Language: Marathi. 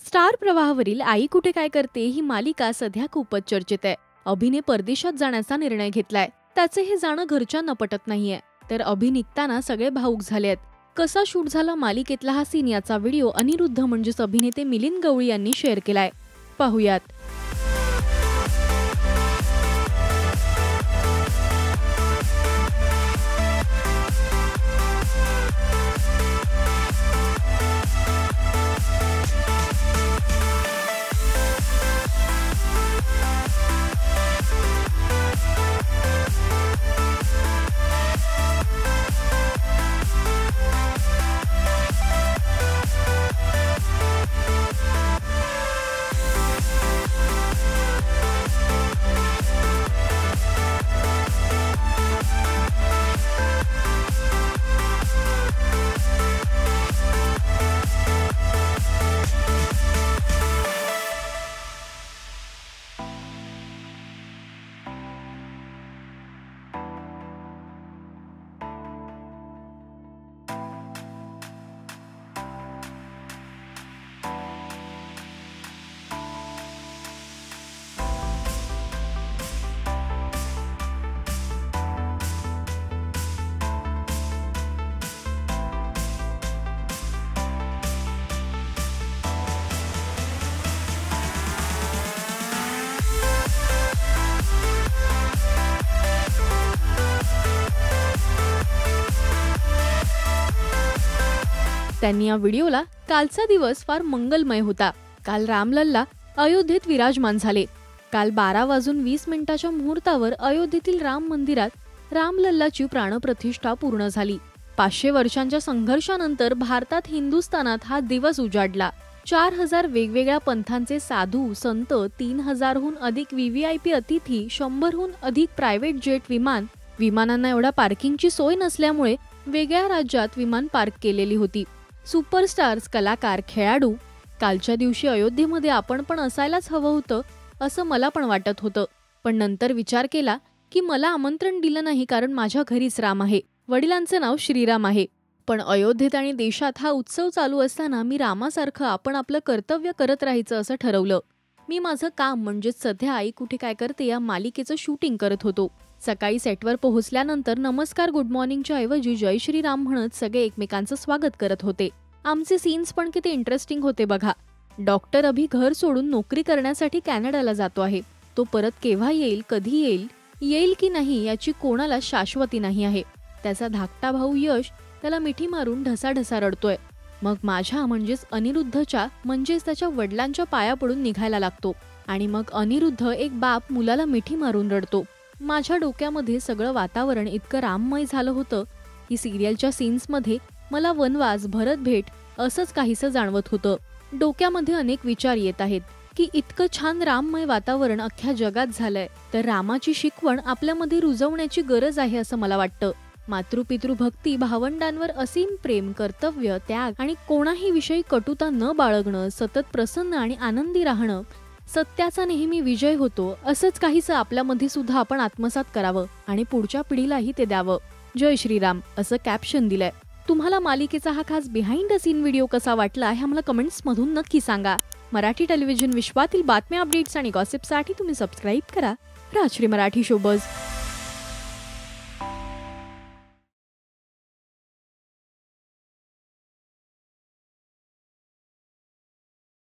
स्टार प्रवाहावरील आई कुठे काय करते ही मालिका सध्या खूपच चर्चेत आहे. अभिने परदेशात जाण्याचा निर्णय घेतलाय. त्याचे हे जाणं घरच्यांना पटत नाहीये, तर अभि निघताना सगळे भावुक झालेत. कसा शूट झाला मालिकेतला हा सीन याचा व्हिडिओ अनिरुद्ध म्हणजेच अभिनेते मिलिंद गवळी यांनी शेअर केलाय. पाहूयात. त्यांनी या व्हिडिओला कालचा दिवस फार मंगलमय होता. काल रामलल्ला अयोध्येत विराजमान झाले. काल 12:20 मुहूर्तावर अयोध्येतील राम मंदिरात रामलल्लाची प्राणप्रतिष्ठा पूर्ण झाली. 500 वर्षांच्या संघर्षानंतर भारतात हिंदुस्थानात हा दिवस उजाडला. 4000 वेगवेगळ्या पंथांचे साधू संत, 3000हून अधिक VVIP अतिथी, 100हून अधिक प्रायव्हेट जेट विमानांना एवढा पार्किंगची सोय नसल्यामुळे वेगळ्या राज्यात विमान पार्क केलेली होती. सुपरस्टार्स, कलाकार, खेळाडू. कालच्या दिवशी अयोध्येमध्ये आपण पण असायलाच हवं होतं असं मला पण वाटत होतं. पण नंतर विचार केला की मला आमंत्रण दिलं नाही, कारण माझ्या घरीच राम आहे. वडिलांचं नाव श्रीराम आहे. पण अयोध्येत आणि देशात हा उत्सव चालू असताना मी रामासारखं आपण आपलं कर्तव्य करत राहायचं असं ठरवलं. मी माझं काम म्हणजेच सध्या आई कुठे काय करते या मालिकेचं शूटिंग करत होतो. सकाळी सेटवर पोहोचल्यानंतर नमस्कार गुड मॉर्निंगच्या ऐवजी जय श्रीराम म्हणत सगळे एकमेकांचं स्वागत करत होते. आमचे सीन्स पण किती इंटरेस्टिंग होते बघा. डॉक्टर अभि घर सोडून नोकरी करण्यासाठी कॅनडाला जातो आहे. तो परत केव्हा येईल, कधी येईल की नाही याची कोणाला शाश्वती नाही आहे. त्याचा धाकटा भाऊ यश त्याला मिठी मारून ढसाढसा रडतोय. मग माझ्या म्हणजेच अनिरुद्धच्या म्हणजेच त्याच्या वडिलांच्या पाया पडून निघायला लागतो. आणि मग अनिरुद्ध एक बाप मुलाला मिठी मारून रडतो. माझ्या डोक्यामध्ये सगळं वातावरण इतकं राममय झालं होतं की सिरियलच्या सीन्समध्ये मला वनवास, भरत भेट असंच काहीसं जाणवत होतं. डोक्यामध्ये अनेक विचार येत आहेत की इतकं छान राममय वातावरण अख्ख्या जगात झालंय, तर रामाची शिकवण आपल्यामध्ये रुजवण्याची गरज आहे असं मला वाटतं. मातृपितृ भक्ती, भावंडांवर असीम प्रेम, कर्तव्य, त्याग आणि कोणाही विषयी कटुता न बाळगणं, सतत प्रसन्न आणि आनंदी राहणं, सत्याचा नेहमी विजय होतो, असंच काहीसं आपल्यामध्ये सुद्धा आपण आत्मसात करावं आणि पुढच्या पिढीलाही ते द्यावं. जय श्रीराम असं कॅप्शन दिलंय. तुम्हाला मालिकेचा हा खास बिहाइंड द सीन व्हिडिओ कसा वाटला हे आम्हाला कमेंट्स मधून नक्की सांगा. मराठी टेलिव्हिजन विश्वातील बातम्या, अपडेट्स आणि गॉसिपसाठी तुम्ही सबस्क्राईब करा राजश्री मराठी शोबज.